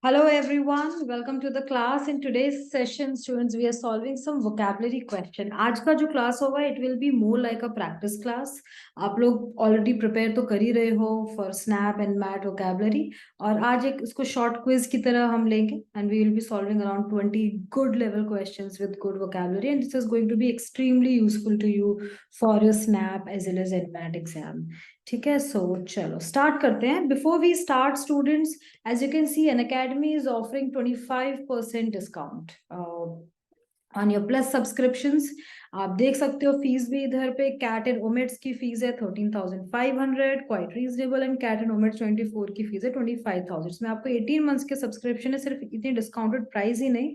Hello everyone, welcome to the class. In today's session, students, we are solving some vocabulary question. आज का जो class होगा, it will be more like a practice class. आप लोग already prepare तो कर ही रहे हो for SNAP and MAT vocabulary. और आज एक इसको short quiz की तरह हम लेंगे and we will be solving around 20 good level questions with good vocabulary, and this is going to be extremely useful to you for your SNAP as well as MAT exam. ठीक है, so चलो start करते हैं. Before we start, students, as you can see, Unacademy is offering 25% discount on your plus subscriptions. आप देख सकते हो fees भी इधर पे कैट एंड ओमेट्स की फीस है 13,500, quite reasonable, and CAT and OMETs 24 की फीस है 25,000. इसमें आपको 18 मंथ्स के सब्सक्रिप्शन है. सिर्फ इतनी डिस्काउंटेड प्राइस ही नहीं,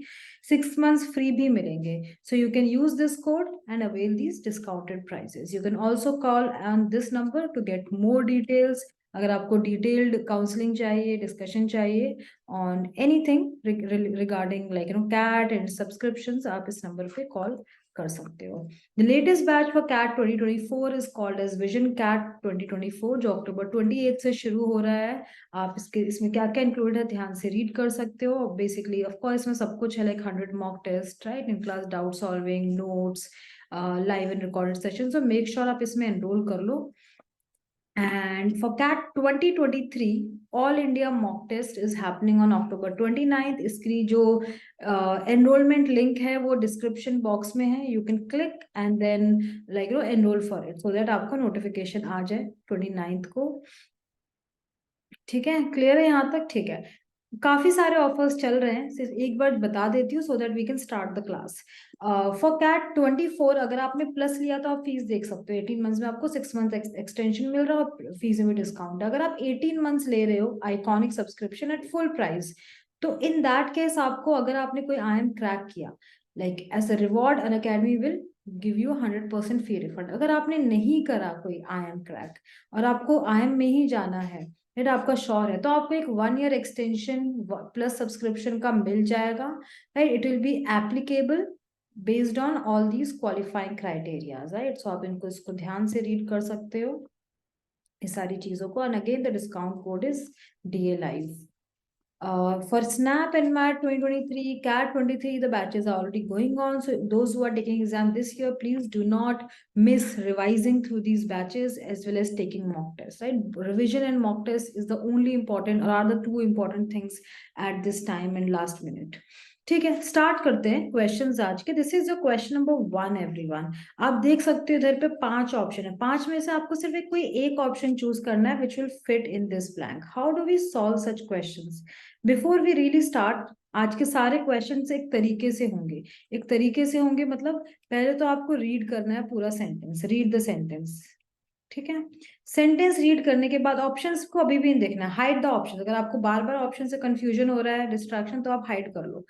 6 मंथ्स फ्री भी मिलेंगे. So you can use this code and avail these discounted prices. You can also call on this number to get more details. अगर आपको डिटेल्ड काउंसलिंग चाहिए, डिस्कशन चाहिए on anything regarding like CAT and subscriptions, आप इस number पे call कर सकते हो. The latest batch for CAT 2024 is called as Vision CAT 2024, जो अक्टूबर 28 से शुरू हो रहा है. आप इसमें क्या क्या इंक्लूड है ध्यान से रीड कर सकते हो. बेसिकली ऑफ कोर्स इसमें सब कुछ है, like 100 mock test, right, in class doubt solving, notes, live and recorded session. So make sure आप इसमें एनरोल कर लो. And for CAT 2023, All India mock test is happening on October 29th. इसकी जो enrollment link है वो description box में है. You can click and then enroll for it so that आपको notification आ जाए 29th को. ठीक है, क्लियर है यहाँ तक? ठीक है, काफी सारे ऑफर्स चल रहे हैं. सिर्फ एक बार बता देती हूँ so that we can start the class. For CAT 24 अगर आपने प्लस लिया तो आप फीस देख सकते हो. 18 मंथ्स में आपको 6 मंथ एक्सटेंशन मिल रहा है और फीस में डिस्काउंट. अगर आप 18 मंथ्स ले रहे हो iconic subscription at full price, तो इन दैट केस आपको, अगर आपने कोई IIM क्रैक किया, like as a reward Unacademy will give you 100% fee refund. अगर आपने नहीं करा कोई IIM क्रैक और आपको IIM में ही जाना है, फिर आपका श्योर है, तो आपको एक 1 ईयर एक्सटेंशन प्लस सब्सक्रिप्शन का मिल जाएगा. Right, it will be applicable based on all these qualifying criterias. Right, so आप इसको ध्यान से रीड कर सकते हो इस सारी चीजों को. And again the discount code is DA Live. For SNAP and MAT 2023, CAT 23, the batches are already going on. So those who are taking exam this year, please do not miss revising through these batches as well as taking mock tests. Right, revision and mock test is the only important, or are the two important things at this time and last minute. ठीक है, start करते हैं questions आज के. This is your question number 1 everyone. आप देख सकते हो इधर पे 5 ऑप्शन है. 5 में से आपको सिर्फ कोई एक ऑप्शन चूज करना है which will fit in this blank. How do we solve such questions? Before we really start, आज के सारे क्वेश्चंस एक तरीके से होंगे. एक तरीके से होंगे मतलब पहले तो आपको रीड करना है पूरा सेंटेंस. Read the sentence. ठीक है, सेंटेंस रीड करने के बाद ऑप्शंस को अभी भी नहीं देखना. Hide the option. अगर आपको बार बार ऑप्शन से कंफ्यूजन हो रहा है, डिस्ट्रैक्शन, तो आप हाइड कर लो.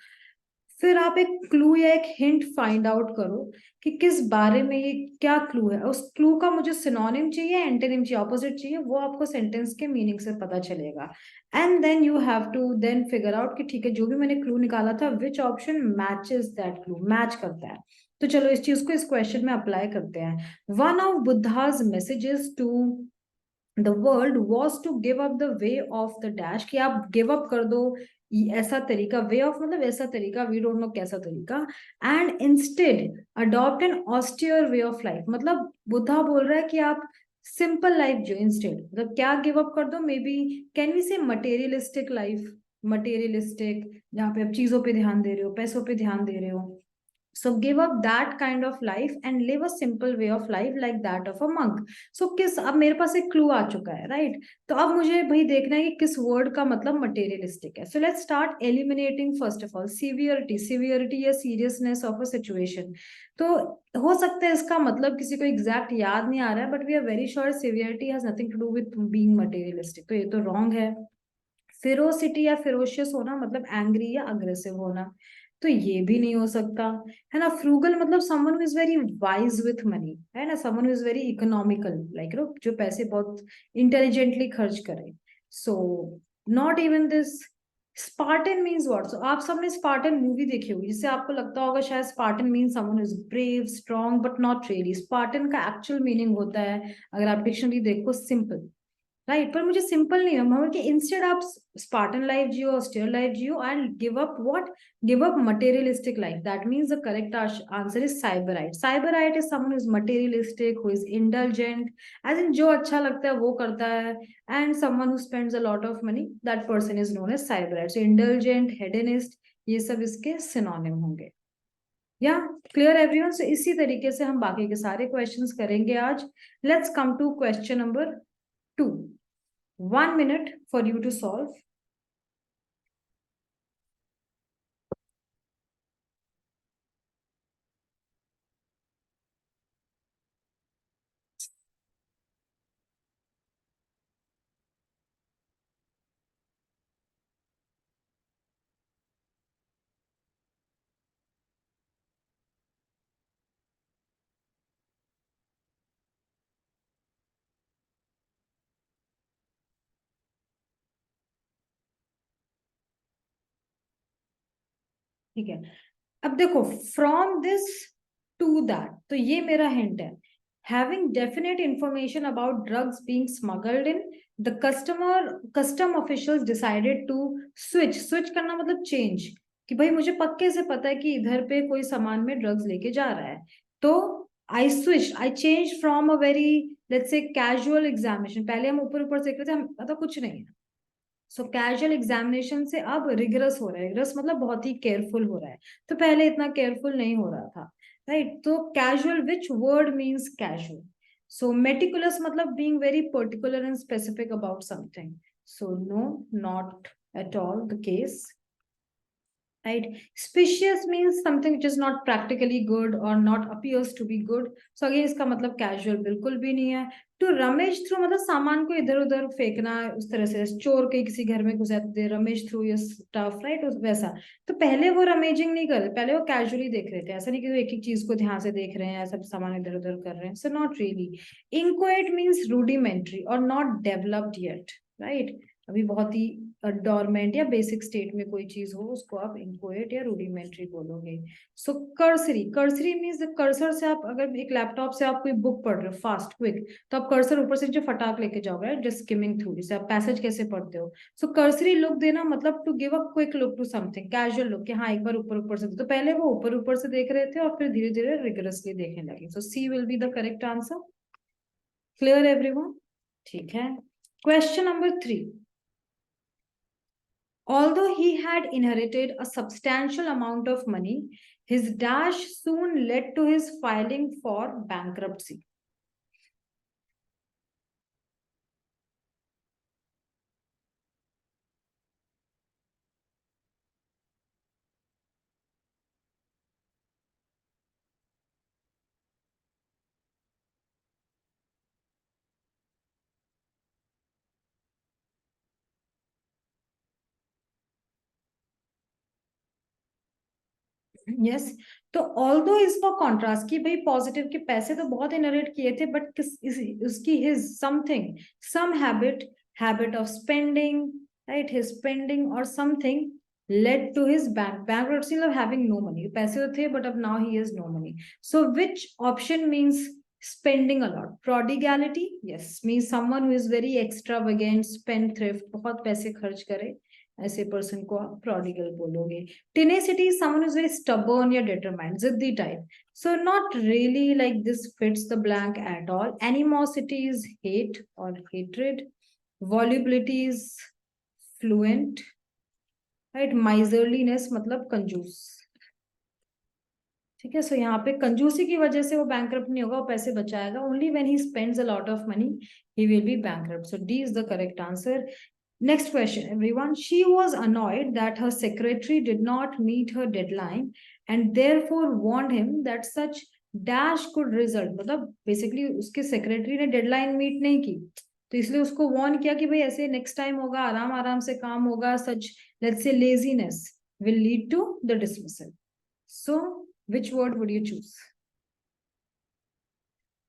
फिर आप एक क्लू या एक हिंट फाइंड आउट करो कि किस बारे में ये क्या क्लू है. उस क्लू का मुझे सिनोनिम चाहिए, एंटोनिम चाहिए, ऑपोजिट चाहिए, वो आपको सेंटेंस के मीनिंग से पता चलेगा. And then you have to then figure out कि ठीक है, जो भी मैंने क्लू निकाला था, which option matches that clue, match करता है. तो चलो इस चीज को इस क्वेश्चन में अप्लाई करते हैं. One of Buddha's messages to the world was to give up the way of the dash, कि आप गिव अप कर दो ऐसा तरीका. वे ऑफ मतलब ऐसा तरीका, वी डोंट नो कैसा तरीका. And instead adopt an austere way of life, मतलब बुद्धा बोल रहा है कि आप सिंपल लाइफ जो, इंस्टेड मतलब क्या गिव अप कर दो. मे बी कैन वी से मटेरियलिस्टिक लाइफ. मटेरियलिस्टिक, जहाँ पे आप चीजों पे ध्यान दे रहे हो, पैसों पे ध्यान दे रहे हो. So give up that kind of life and live a simple way of life like that of a monk. So किस, अब मेरे पास एक क्लू आ चुका है, राइट. तो अब मुझे भाई देखना है कि किस वर्ड का मतलब मटेरियलिस्टिक है. So let's start eliminating first of all severity. Severity या सीरियसनेस ऑफ अ सिचुएशन. तो हो सकता है इसका मतलब किसी को एग्जैक्ट याद नहीं आ रहा है, but we are very sure severity has nothing to do with being materialistic. तो ये तो रॉन्ग है. फेरोसिटी या फेरोशियस होना मतलब एंग्री या अग्रेसिव होना, तो ये भी नहीं हो सकता, है ना. फ्रूगल मतलब someone who is very wise with money, है ना. Someone who is very economical, like जो पैसे बहुत इंटेलिजेंटली खर्च करे. So not even this. Spartan means what? So आप सबने स्पार्टन मूवी देखी होगी, जिससे आपको लगता होगा शायद Spartan means someone who is brave, strong, but not really. Spartan का एक्चुअल मीनिंग होता है, अगर आप डिक्शनरी देखो, सिंपल. राइट, पर मुझे सिंपल नहीं है कि इंस्टेड आप स्पार्टन लाइफ जियो, ऑस्टियर लाइफ जियो and give up what, give up materialistic life. That means the correct answer is sybarite. Sybarite is someone who is materialistic, who is indulgent, as in जो अच्छा लगता है वो करता है, and someone who spends a lot of money, that person is known as sybarite. So indulgent, hedonist, ये सब इसके सिनोनिम होंगे. या क्लियर एवरीवन? सो इसी तरीके से हम बाकी के सारे क्वेश्चंस करेंगे आज. Let's come to question number 2. 1 minute for you to solve. ठीक है, अब देखो, फ्रॉम दिस टू दैट, तो ये मेरा हिंट है. Having definite information about drugs being smuggled in, the customs officials decided to switch. Switch करना मतलब चेंज, कि भाई मुझे पक्के से पता है कि इधर पे कोई सामान में ड्रग्स लेके जा रहा है, तो I switch, I change from a very, let's say casual examination. पहले हम ऊपर ऊपर से हम पता कुछ नहीं है, सो कैजुअल एग्जामिनेशन से अब रिगरस हो रहा है. रिगरस मतलब बहुत ही केयरफुल हो रहा है, तो पहले इतना केयरफुल नहीं हो रहा था. राइट, तो casual, which word means casual? So meticulous मतलब being very particular and specific about something. So no, not at all the case. Right, specious means something which is not practically good or not appears to be good. So again इसका मतलब casual बिल्कुल भी नहीं है. तो Ramesh through मतलब सामान को इधर उधर फेंकना, उस तरह से चोर के किसी घर में घुस जाते, रमेश थ्रू ये स्टफ, राइट, वैसा. तो पहले वो रमेजिंग नहीं कर रहे, पहले वो कैजुअली देख रहे थे. ऐसा नहीं कि वो एक एक चीज को ध्यान से देख रहे हैं, सब सामान इधर उधर कर रहे हैं. So not really. Inchoate means rudimentary और नॉट डेवलप्ड येट. राइट, अभी बहुत ही डोरमेंट या बेसिक स्टेट में कोई चीज हो, उसको आप इंक्वाइट या रूडिमेंट्री बोलोगे. सो कर्सरी, कर्सरी मीन्स कर्सर से आप अगर एक लैपटॉप से आप कोई बुक पढ़ रहे हो फास्ट क्विक, तो आप कर्सर ऊपर से जो फटाक लेके जाओगे, जस्ट स्किमिंग थ्रू, जैसे आप पैसेज कैसे पढ़ते हो. सो कर्सरी लुक देना मतलब to give a quick look to something, casual look, कि हाँ एक बार ऊपर ऊपर से. तो पहले वो ऊपर ऊपर से देख रहे थे और फिर धीरे धीरे रिगरसली देखने लगे. So C will be the correct answer. Clear everyone? ठीक है. Question number 3. Although he had inherited a substantial amount of money, his dash soon led to his filing for bankruptcy. Yes, तो although इसका contrast कि भाई positive के पैसे तो बहुत इनहेरिट किए थे, बट उसकी his something, some habit, habit of spending, right, his spending और something led to his bankruptcy of having no money. पैसे तो थे but अब now he has no money. So which option means spending a lot? Prodigality, yes, means someone who is very extravagant, spendthrift, बहुत पैसे खर्च करे, ऐसे person को आप प्रोडिगल बोलोगे. Tenacity, someone is very stubborn या डिटरमाइंड, जिद्दी type. So not really like this fits the blank at all. Animosity is hate और hatred. Volubility is fluent, right. Miserliness मतलब कंजूस. ठीक है, सो यहाँ पे कंजूसी की वजह से वो बैंकरप्ट नहीं होगा, वो पैसे बचाएगा. Only when he spends a lot of money he will be bankrupt. So D is the correct answer. Next question, everyone. She was annoyed that her secretary did not meet her deadline and therefore warned him that such dash could result. मतलब basically उसके secretary ने deadline meet नहीं की, तो इसलिए उसको warn किया कि भाई ऐसे next time होगा, आराम आराम से काम होगा. Such, let's say, laziness will lead to the dismissal. So which word would you choose?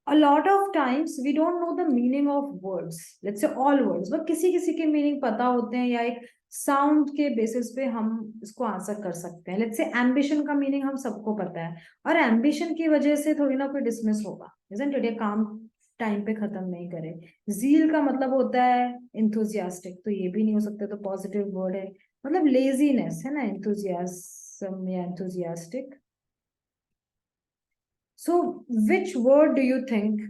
A lot of times we don't know the meaning of words, let's say all words, but किसी किसी के meaning पता होते हैं या एक sound के basis पे हम इसको आंसर कर सकते हैं. लेट्स से एम्बिशन का मीनिंग हम सबको पता है, और एम्बिशन की वजह से थोड़ी ना कोई डिसमिस होगा, isn't it? ये काम टाइम पे खत्म नहीं करे। जील का मतलब होता है इंथुजियास्टिक, तो ये भी नहीं हो सकता, तो पॉजिटिव वर्ड है, मतलब लेजीनेस है ना, इंथुजियाज्म या enthusiastic. So which word do you think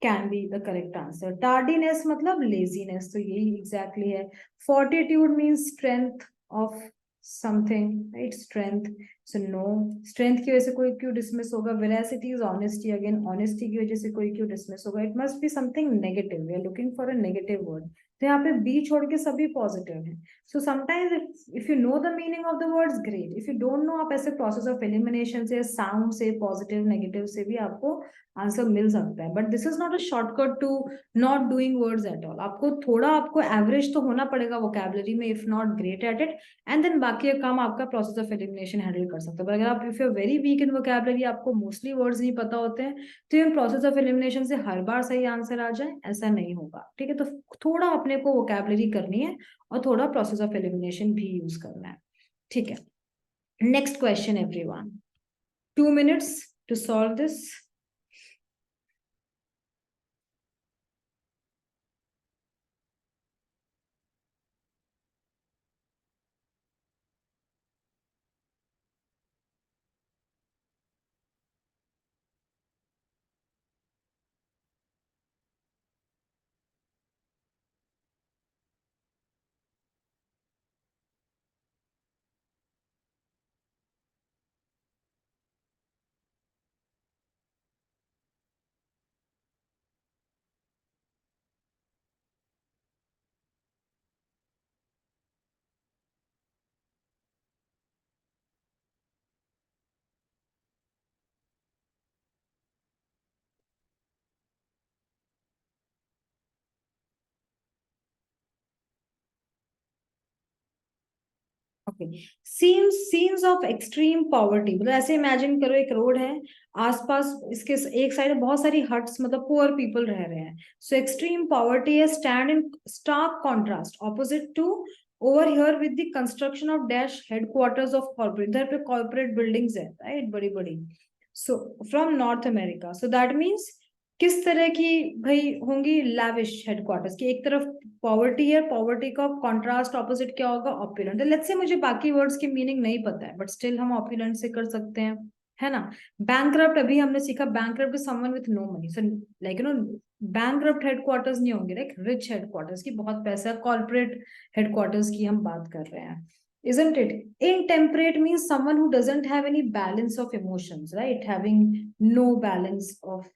can be the correct answer? Tardiness मतलब लेजीनेस, तो यही एग्जैक्टली है। Fortitude means strength of something, right, strength. So no, strength की वजह से कोई क्यों डिसमिस होगा? Veracity is honesty, again honesty की वजह से कोई क्यों डिसमिस होगा? It must be something negative, we are looking for a negative word. तो यहाँ पे बी छोड़ के सभी पॉजिटिव हैं। So sometimes if you know the meaning of the words, great. If you don't know, आप ऐसे प्रोसेस ऑफ एलिमिनेशन से, साउंड से, पॉजिटिव नेगेटिव से भी आपको आंसर मिल सकता है। But this is not a shortcut to not doing words at all. आपको एवरेज तो होना पड़ेगा वोकैबुलरी में, if not great at it, and then बाकी काम आपका प्रोसेस ऑफ एलिमिनेशन हैंडल कर सकते हो। पर अगर आप, if you are very weak in vocabulary, आपको मोस्टली वर्ड्स नहीं पता होते हैं, तो ये प्रोसेस ऑफ एलिमिनेशन से हर बार सही आंसर आ जाए ऐसा नहीं होगा, ठीक है? तो थोड़ा अपने को वोकैबुलरी करनी है और थोड़ा प्रोसेस ऑफ एलिमिनेशन भी यूज करना है, ठीक है? Next question everyone, 2 minutes to solve this. Okay, scenes of extreme poverty, मतलब ऐसे इमेजिन करो एक रोड है, आसपास इसके एक साइड बहुत सारी हट्स, मतलब पुअर पीपल रह रहे हैं। सो एक्सट्रीम पॉवर्टी है stand in stark contrast opposite to over here with the construction of dash headquarters of corporate, इधर पे कॉर्पोरेट बिल्डिंग्स है, राइट, बड़ी बड़ी। So from North America, so that means किस तरह की भाई होंगी? लैविश हेडक्वार्टर्स की। एक तरफ पॉवर्टी है, पॉवर्टी का कॉन्ट्रास्ट ऑपोजिट क्या होगा? ऑपुलेंट। लेट्स से मुझे बाकी वर्ड्स की मीनिंग नहीं पता है, बट स्टिल हम ऑपुलेंट से कर सकते हैं, है ना? बैंकरप्ट अभी हमने सीखा, bankrupt is someone with no money, so like bankrupt headquarters नहीं होंगे, लाइक रिच हेडक्वार्टर्स की, बहुत पैसा, कॉर्पोरेट हेडक्वार्टर्स की हम बात कर रहे हैं, isn't it? Intemperate means someone who doesn't have any balance of emotions, right? Having no balance of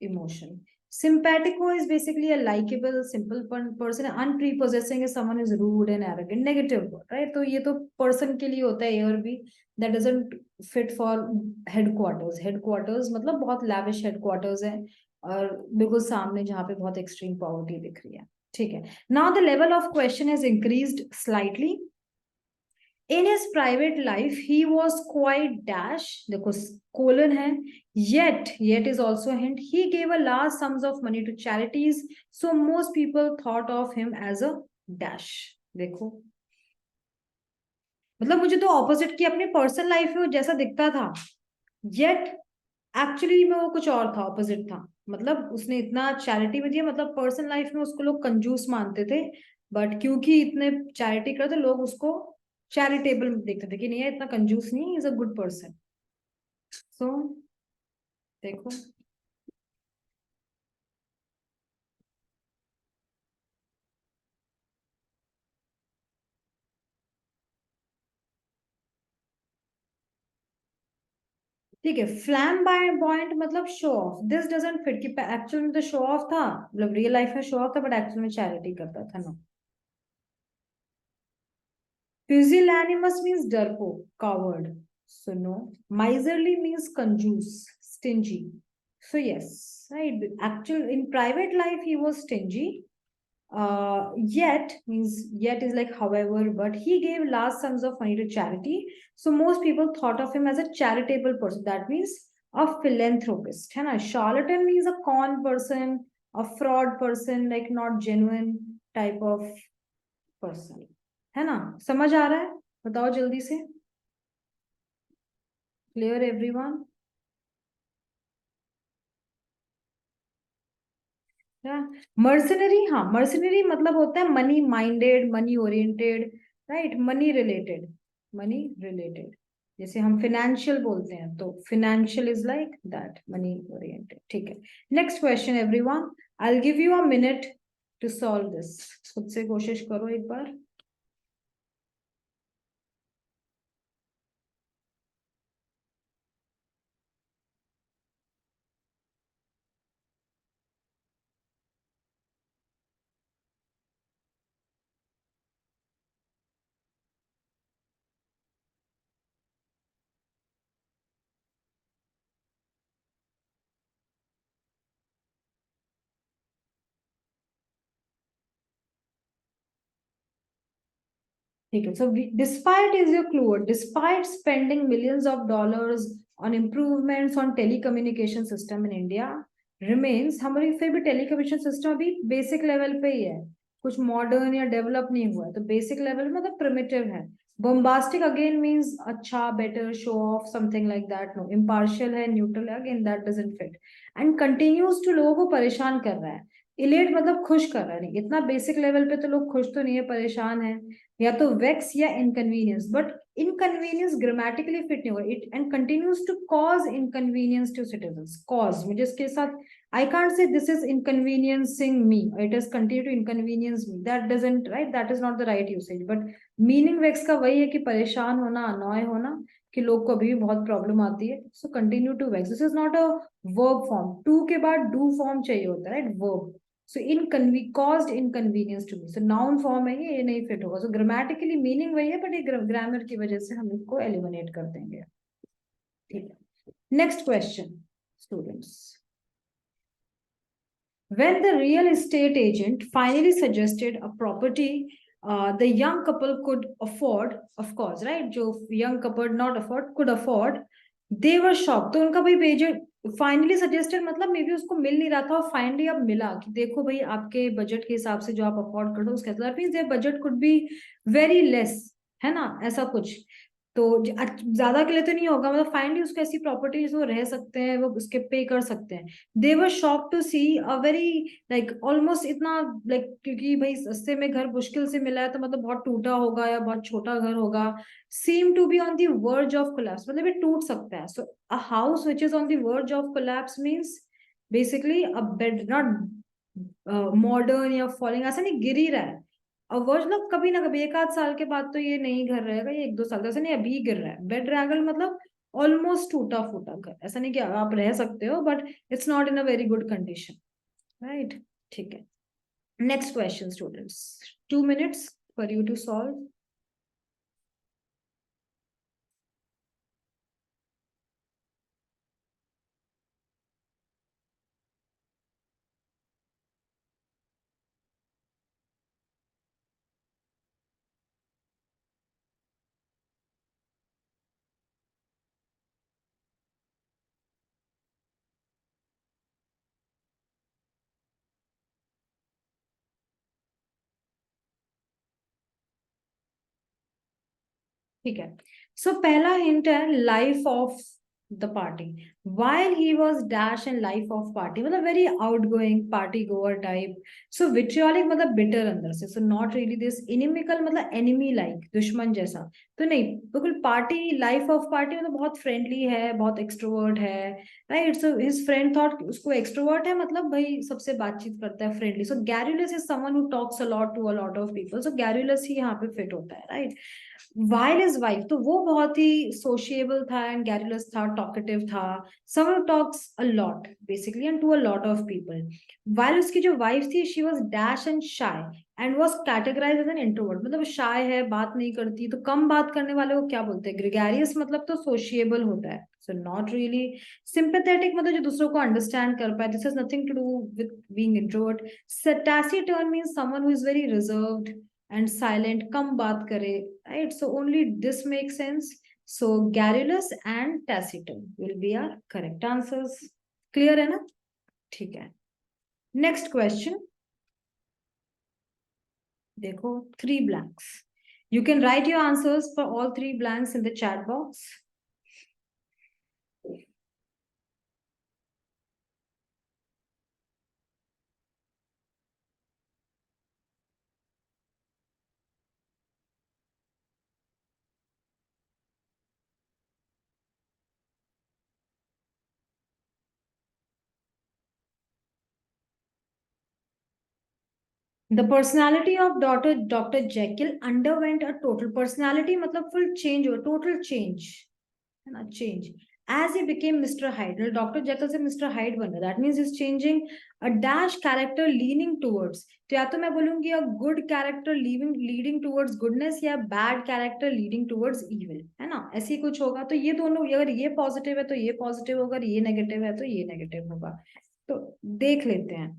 emotion. Simpatico is basically a likable, simple person. Unprepossessing is someone who is rude and arrogant. Negative word, right? तो ये तो person के लिए होता है, ये और भी that doesn't fit for headquarters. Headquarters मतलब बहुत lavish headquarters है, और बिल्कुल सामने जहाँ पे बहुत extreme poverty दिख रही है, ठीक है? Now the level of question has increased slightly. In his private life he was quite dash, देखो colon है, yet is also a hint, he gave a large sums of money to charities, so most people thought of him as a dash। देखो, मतलब मुझे तो opposite की अपनी personal life में वो जैसा दिखता था, yet एक्चुअली में वो कुछ और था, ऑपोजिट था। मतलब उसने इतना चैरिटी में दिया, मतलब पर्सनल लाइफ में उसको लोग कंजूस मानते थे, बट क्योंकि इतने चैरिटी करते लोग उसको चैरिटेबल देखते थे कि नहीं है, इतना कंजूस नहीं, इज अ गुड पर्सन। सो देखो, ठीक है, फ्लैम्बायंट मतलब show off, this doesn't fit, कि एक्चुअल में तो शो ऑफ था, मतलब रियल लाइफ में शो ऑफ था, बट एक्चुअल में चैरिटी करता था ना। Pusillanimous means डरपोक, coward. So no. Miserly means कंजूस, stingy. So yes, right. Actual in private life he was stingy. Yet means yet is like however, but he gave large sums of money to charity. So most people thought of him as a charitable person. That means a philanthropist. है ना? Charlatan means a con person, a fraud person, like not genuine type of person, है ना? समझ आ रहा है? बताओ जल्दी से। Clear everyone? मर्सनरी, हाँ मर्सनरी मतलब होता है money minded, money oriented, right, money related, money related. जैसे हम फिनेंशियल बोलते हैं तो financial is like that, money oriented. ठीक है, next question everyone, I will give you a minute to solve this. खुद से कोशिश करो एक बार। ठीक है, so despite is your clue, despite spending millions of dollars on improvements on telecommunication system in India remains, हमारी फिर भी telecommunication system अभी बेसिक लेवल पे ही है, कुछ मॉडर्न या डेवलप नहीं हुआ है, तो बेसिक लेवल मतलब प्रिमिटिव है। bombastic again means अच्छा, better, show off, something like that, no, impartial है, neutral है, again that doesn't fit, and continues to लोगों को परेशान कर रहा है। इलेट मतलब खुश कर रहा है, नहीं इतना बेसिक लेवल पे तो लोग खुश तो नहीं है, परेशान है। या तो वेक्स या inconvenience, but inconvenience grammatically fit नहीं हुआ, it and continues to cause inconvenience to citizens. Cause मुझे इसके साथ I can't say this is inconveniencing me, it is continue to inconvenience me, that doesn't right, that is not the right usage, but meaning vex का वही है कि परेशान होना, अनॉय होना, कि लोग को अभी भी बहुत प्रॉब्लम आती है, so continue to vex, this is not a verb form, to के बाद डू फॉर्म चाहिए होता है, right, verb. So caused inconvenience to me, so noun form है ये नहीं फिट होगा, so grammatically meaning वही है, बट ये ग्रामर की वजह से हम इसको एलिमिनेट कर देंगे। ठीक है, next question students, when the real estate agent finally suggested a property the young couple could afford, of course, right, जो young couple not afford could afford, they were shocked। तो उनका भाई एजेंट फाइनली सजेस्टेड मतलब may be उसको मिल नहीं रहा था, और फाइनली अब मिला कि देखो भाई आपके बजट के हिसाब से जो आप अफोर्ड कर दो, उसके मतलब means their budget could be very less, है ना, ऐसा कुछ। तो ज्यादा के लिए तो नहीं होगा, मतलब फाइनली उसको ऐसी प्रॉपर्टीज वो रह सकते हैं, वो उसके पे कर सकते हैं। They were shock to see a very like almost इतना लाइक, क्योंकि भाई सस्ते में घर मुश्किल से मिला है तो मतलब बहुत टूटा होगा या बहुत छोटा घर होगा। seem to be on the verge of collapse, मतलब ये टूट सकता है। so a house which is on the verge of collapse means basically a bed not modern या फॉलिंग, ऐसा नहीं गिर ही रहा है। और वर्ज मतलब कभी ना कभी एक आध साल के बाद तो ये नहीं घर रहेगा, ये एक दो साल, ऐसा नहीं अभी गिर रहा है। बेड रैगल मतलब ऑलमोस्ट टूटा फूटा घर, ऐसा नहीं कि आप रह सकते हो, but it's not in a very good condition, right. ठीक है, next question students, 2 minutes for you to solve. ठीक है, सो पहला हिंट है life of the party, while he was dash and life of party मतलब very outgoing party goer type, so vitriolic मतलब bitter अंदर से, so not really this, inimical मतलब enemy like दुश्मन जैसा तो नहीं, बिल्कुल पार्टी, लाइफ ऑफ पार्टी मतलब बहुत फ्रेंडली है, बहुत एक्सट्रोवर्ट है, right. So his friend thought उसको एक्सट्रोवर्ट है मतलब भाई सबसे बातचीत करता है, friendly, so garrulous is someone who talks a lot to a lot of people, so garrulous ही यहाँ पे फिट होता है, राइट। वाइल इज वाइफ तो वो बहुत ही सोशिएबल था एंड गैरुलस था, टॉकेटिव था, someone talks a lot basically and to a lot of people. While उसकी जो वाइफ थी she was dash and shy and was categorised as an introvert, मतलब शाय है, बात नहीं करती, तो कम बात करने वाले को क्या बोलते हैं, ग्रेगेरियस मतलब तो सोशिएबल होता है, सो नॉट रियली। सिंपैथेटिक मतलब जो दूसरों को अंडरस्टैंड कर पाए, this is nothing to do with being introvert. Taciturn means someone who is very reserved and silent, कम बात करे, right, so only this makes sense, so garrulous and taciturn will be our correct answers। clear है ना? ठीक है, next question, देखो 3 blanks, you can write your answers for all 3 blanks in the chat box। The personality of Dr. Jekyll underwent a total personality मतलब full change or total change है ना change as he became Mr. Hyde. Dr. Jekyll से Mr. Hyde बन रहा. That means he's changing a dash character leaning towards. तो या तो मैं बोलूंगी a good character leading towards goodness या bad character leading towards evil है ना ऐसे ही कुछ होगा. तो ये दोनों अगर ये पॉजिटिव है तो ये पॉजिटिव होगा, ये नेगेटिव है तो ये नेगेटिव होगा. तो देख लेते हैं.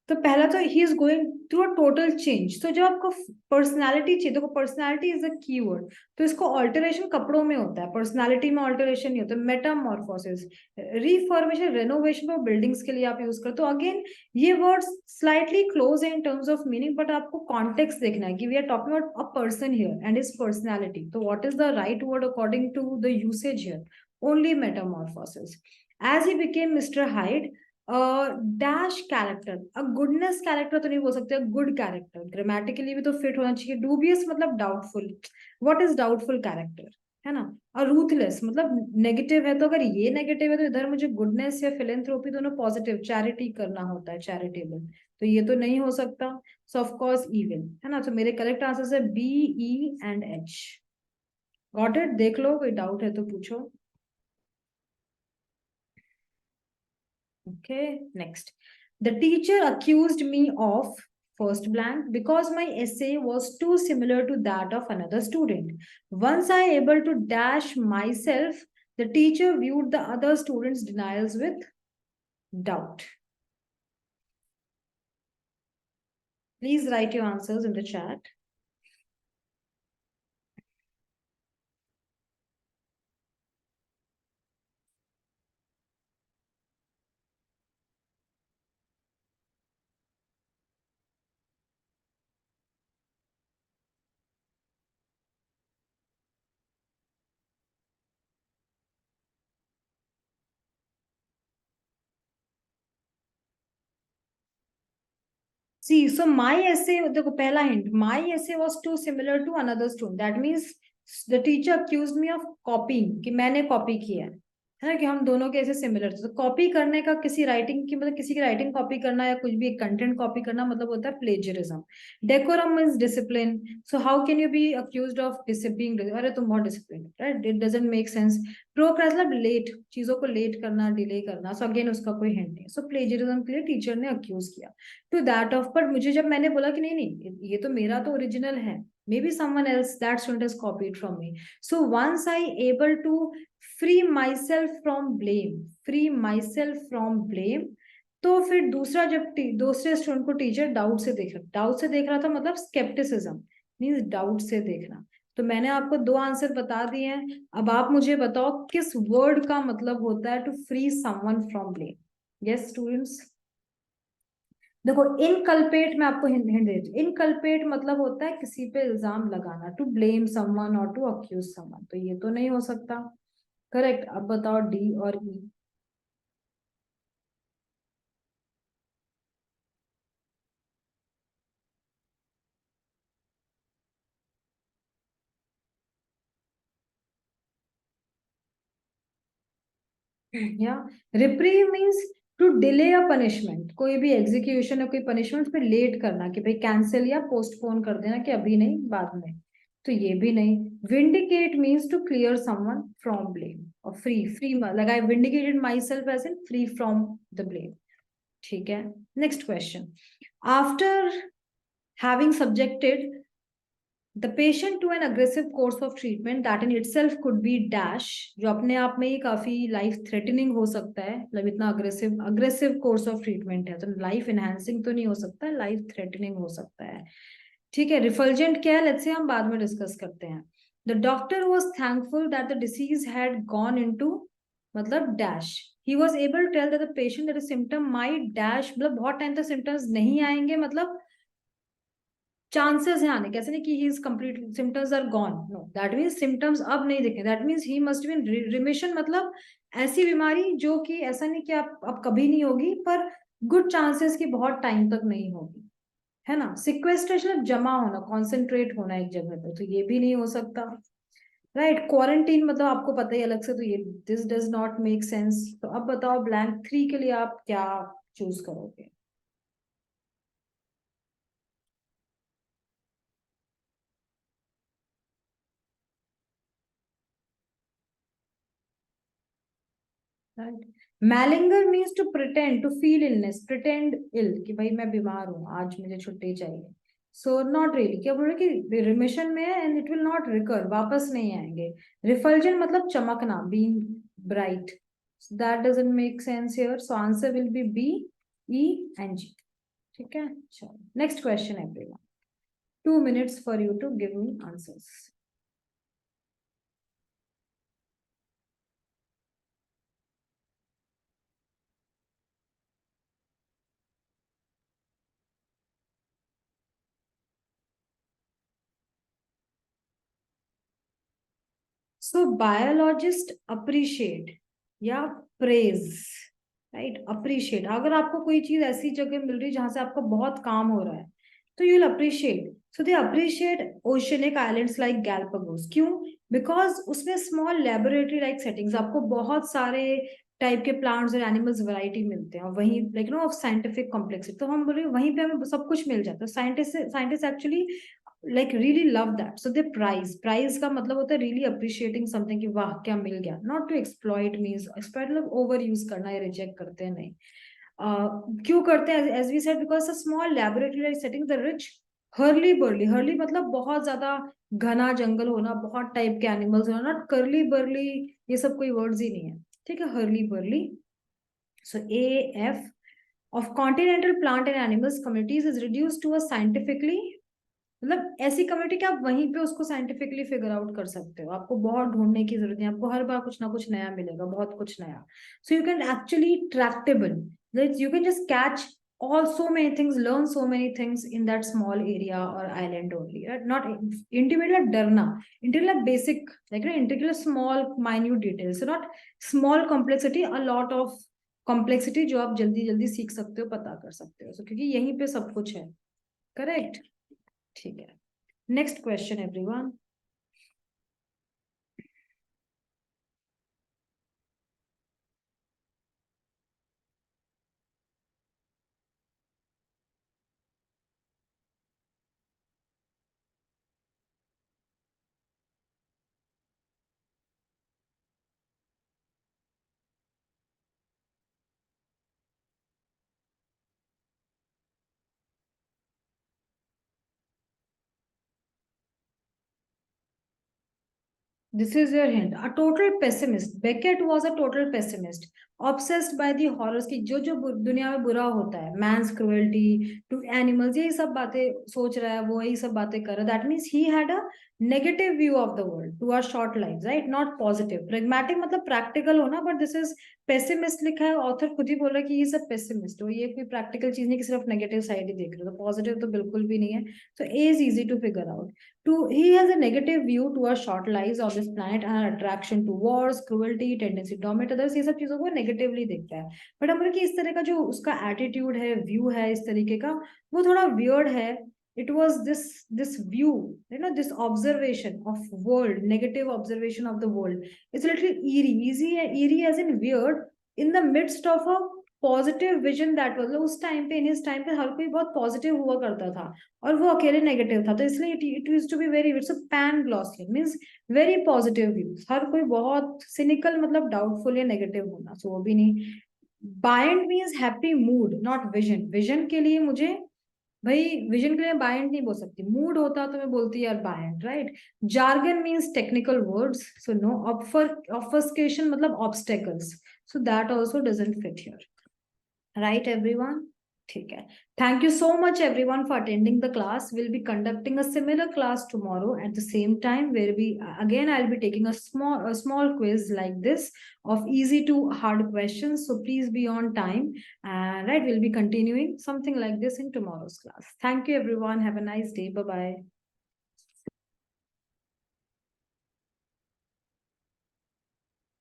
तो पहला तो he is going through a total change. तो जब आपको पर्सनालिटी चाहिए, देखो पर्सनालिटी इज अ कीवर्ड, तो इसको ऑल्टरेशन कपड़ों में होता है, पर्सनालिटी में ऑल्टरेशन नहीं होता. मेटामॉर्फोसिस, रिफॉर्मेशन, रेनोवेशन और बिल्डिंग्स के लिए आप यूज करते हो. अगेन ये वर्ड्स स्लाइटली क्लोज है in terms of meaning, but आपको कॉन्टेक्स्ट देखना है कि we are talking about a person here and his personality. तो what is the right word according to the usage here? Only metamorphosis. As he became Mister Hyde, dash character, a goodness character तो नहीं बोल सकते, good character grammatically भी तो fit होना चाहिए. Dubious मतलब doubtful. What is doubtful character है ना. और रूथलेस मतलब नेगेटिव है, तो अगर ये नेगेटिव है तो इधर मुझे गुडनेस या फिलेंथ्रोपी दोनों पॉजिटिव, चैरिटी करना होता है, चैरिटेबल, तो ये तो नहीं हो सकता. सो ऑफ कोर्स इविल है ना. तो मेरे करेक्ट आंसर है B, E and H. Got it? देख लो, कोई डाउट है तो पूछो. Okay, next. The teacher accused me of first blank because my essay was too similar to that of another student. Once I able to dash myself, the teacher viewed the other students' denials with doubt. Please write your answers in the chat. See, so my essay, देखो पहला hint, my essay was too similar to another student. That means the teacher accused me of copying, कि मैंने copy किया है ना, कि हम दोनों के ऐसे सिमिलर थे. तो कॉपी करने का, किसी राइटिंग की मतलब किसी की राइटिंग कॉपी करना या कुछ भी एक कंटेंट कॉपी करना मतलब होता है plagiarism. Decorum means discipline. So how can you be accused of discipline? अरे तुम बहुत discipline, right? It doesn't make sense. Procrastinate late, चीजों को लेट करना, डिले करना. सो अगेन उसका कोई हिंट नहीं. सो प्लेजरिज्म के लिए टीचर ने अक्यूज किया टू दैट ऑफ. पर मुझे जब मैंने बोला कि नहीं नहीं ये तो मेरा तो ओरिजिनल है, maybe someone else that student has copied from me. So once I able to free myself from blame, free myself from blame, तो फिर दूसरा जब दूसरे स्टूडेंट को टीचर डाउट से देख रहा था मतलब स्केप्टिसिज्म मीन्स डाउट से देखना. तो मैंने आपको दो आंसर बता दिए हैं. अब आप मुझे बताओ किस वर्ड का मतलब होता है to free someone from blame. Yes students, देखो इनकल्पेट मैं आपको हिंट देती हूँ. इनकल्पेट मतलब होता है किसी पे इल्जाम लगाना, टू ब्लेम समवन और टू अक्यूज समवन. तो ये तो नहीं हो सकता. करेक्ट. अब बताओ डी और ई. या reprieve means to delay a punishment, कोई भी एग्जीक्यूशन या कोई पनिशमेंट पे लेट करना, कि भाई कैंसिल या पोस्टपोन कर देना कि अभी नहीं बाद में. तो ये भी नहीं. Vindicate means to clear someone from blame. और फ्री, फ्री लगाए vindicated myself as in free from the blame. ठीक है. Next question. After having subjected the patient to an aggressive course of treatment that in itself could be dash, जो अपने आप में ही काफी life threatening हो सकता है. मतलब इतना aggressive aggressive course of treatment है तो लाइफ एनहांसिंग तो नहीं हो सकता है, लाइफ थ्रेटनिंग हो सकता है. ठीक है. रिफल्जेंट क्या है लेट्स से हम बाद में डिस्कस करते हैं. The doctor was thankful that the disease had gone into मतलब dash. He was able to tell that the patient that symptom might dash, मतलब बहुत टाइम तक सिम्टम्स नहीं आएंगे, मतलब चांसेस है आने, कैसे नहीं कि he is complete symptoms are gone. No, that means symptoms अब नहीं दिखे. That means he must be in remission, मतलब ऐसी बीमारी जो कि ऐसा नहीं कि आप अब कभी नहीं होगी, पर गुड चांसेस की बहुत टाइम तक नहीं होगी, है ना. सिक्वेस्ट्रेशन जमा होना, कॉन्सेंट्रेट होना एक जगह पे, तो ये भी नहीं हो सकता. राइट. क्वारंटीन मतलब आपको पता ही अलग से, तो ये this does not make sense. तो अब बताओ ब्लैंक 3 के लिए आप क्या चूज करोगे. right? Malinger means to pretend, to feel illness, pretend ill, कि भाई मैं बीमार हूँ, आज मुझे छुट्टी चाहिए. So not really. क्या बोल रहे कि remission में है and it will not recur, वापस नहीं आएंगे. Refulgent मतलब चमकना, being bright. So that doesn't make sense here. So answer will be B, E and G. ठीक है, चलो. Next question everyone. 2 minutes for you to give me answers. So biologist appreciate या praise, right? Appreciate. अगर आपको कोई चीज ऐसी जगह मिल रही जहां से आपको बहुत काम हो रहा है, तो you'll appreciate. So they appreciate oceanic islands like Galapagos. क्यों? Because उसमें small laboratory like settings, आपको बहुत सारे टाइप के प्लांट्स और एनिमल्स वैरायटी मिलते हैं, और वहीं like no of scientific complexity, तो हम बोले वहीं पे हमें सब कुछ मिल जाता है. Scientist actually like really love that, so they prize का मतलब होता है really appreciating something कि वाह क्या मिल गया. Not to exploit means exploit मतलब ओवर यूज करना या रिजेक्ट करते हैं, नहीं. क्यों करते हैं? as we said, because a small laboratory setting, the rich Hurley barley, Hurley मतलब बहुत ज्यादा घना जंगल होना, बहुत टाइप के एनिमल्स होना, नॉट कर्ली बर्ली, ये सब कोई वर्ड्स ही नहीं है. ठीक है, Hurley barley. So A F of continental plant and animals communities is reduced to a scientifically, मतलब ऐसी कम्युनिटी कि आप वहीं पे उसको साइंटिफिकली फिगर आउट कर सकते हो, आपको बहुत ढूंढने की जरूरत नहीं, आपको हर बार कुछ ना कुछ नया मिलेगा, बहुत कुछ नया. सो you can actually Tractable, you can just catch all so many things, learn so many things in that small area or island only, right? Not intimate डरना, intimate basic, like integral small minute details, so not small complexity, a lot of complexity जो आप जल्दी जल्दी सीख सकते हो, पता कर सकते हो. So क्योंकि यहीं पे सब कुछ है. करेक्ट. ठीक है. Next question everyone. This is your hint. A total pessimist. Beckett was a total pessimist, obsessed by the horrors की जो दुनिया में बुरा होता है, man's cruelty to animals, यही सब बातें सोच रहा है वो, यही सब बातें कर रहा है. That means he had a negative view of the world to our short lives, right? Not positive. Pragmatic मतलब practical होना, but this is pessimist लिखा है, author खुद ही बोल रहा है कि ये सब pessimist हो, ये कोई practical चीज नहीं कि सिर्फ negative side ही देख रहे हो, तो positive तो बिल्कुल भी नहीं है. So A is easy to figure out. He has a negative view to our short lives on this planet and our attraction to wars, cruelty, tendency to dominate others, ये सब चीजों को नेगेटिवली देखता है. बट हम कि इस तरह का जो उसका एटीट्यूड है, व्यू है इस तरीके का, वो थोड़ा वियर्ड है. It was this view, this observation of world, negative observation of the world. It's a little eerie as in weird, in the midst of a positive vision that was. उस time पे, इन इस time पे हर कोई बहुत positive हुआ करता था और वो अकेले नेगेटिव था, तो इसलिए it used to be very, it's a pan glossy, means very positive views. हर कोई बहुत सिनिकल मतलब डाउटफुल या नेगेटिव होना, सो वो भी नहीं. Bind means happy mood, not vision. Vision के लिए मुझे भाई, विजन के लिए बायंड नहीं बोल सकती, मूड होता तो मैं बोलती यार beyond, right. Jargon means technical words, so no. Obfuscation मतलब obstacles, so that also doesn't fit here. Right everyone? ठीक है. Thank you so much everyone for attending the class. We'll be conducting a similar class tomorrow at the same time, where we again I'll be taking a small quiz like this of easy to hard questions. So please be on time, and right, we'll be continuing something like this in tomorrow's class. Thank you everyone. Have a nice day. Bye bye.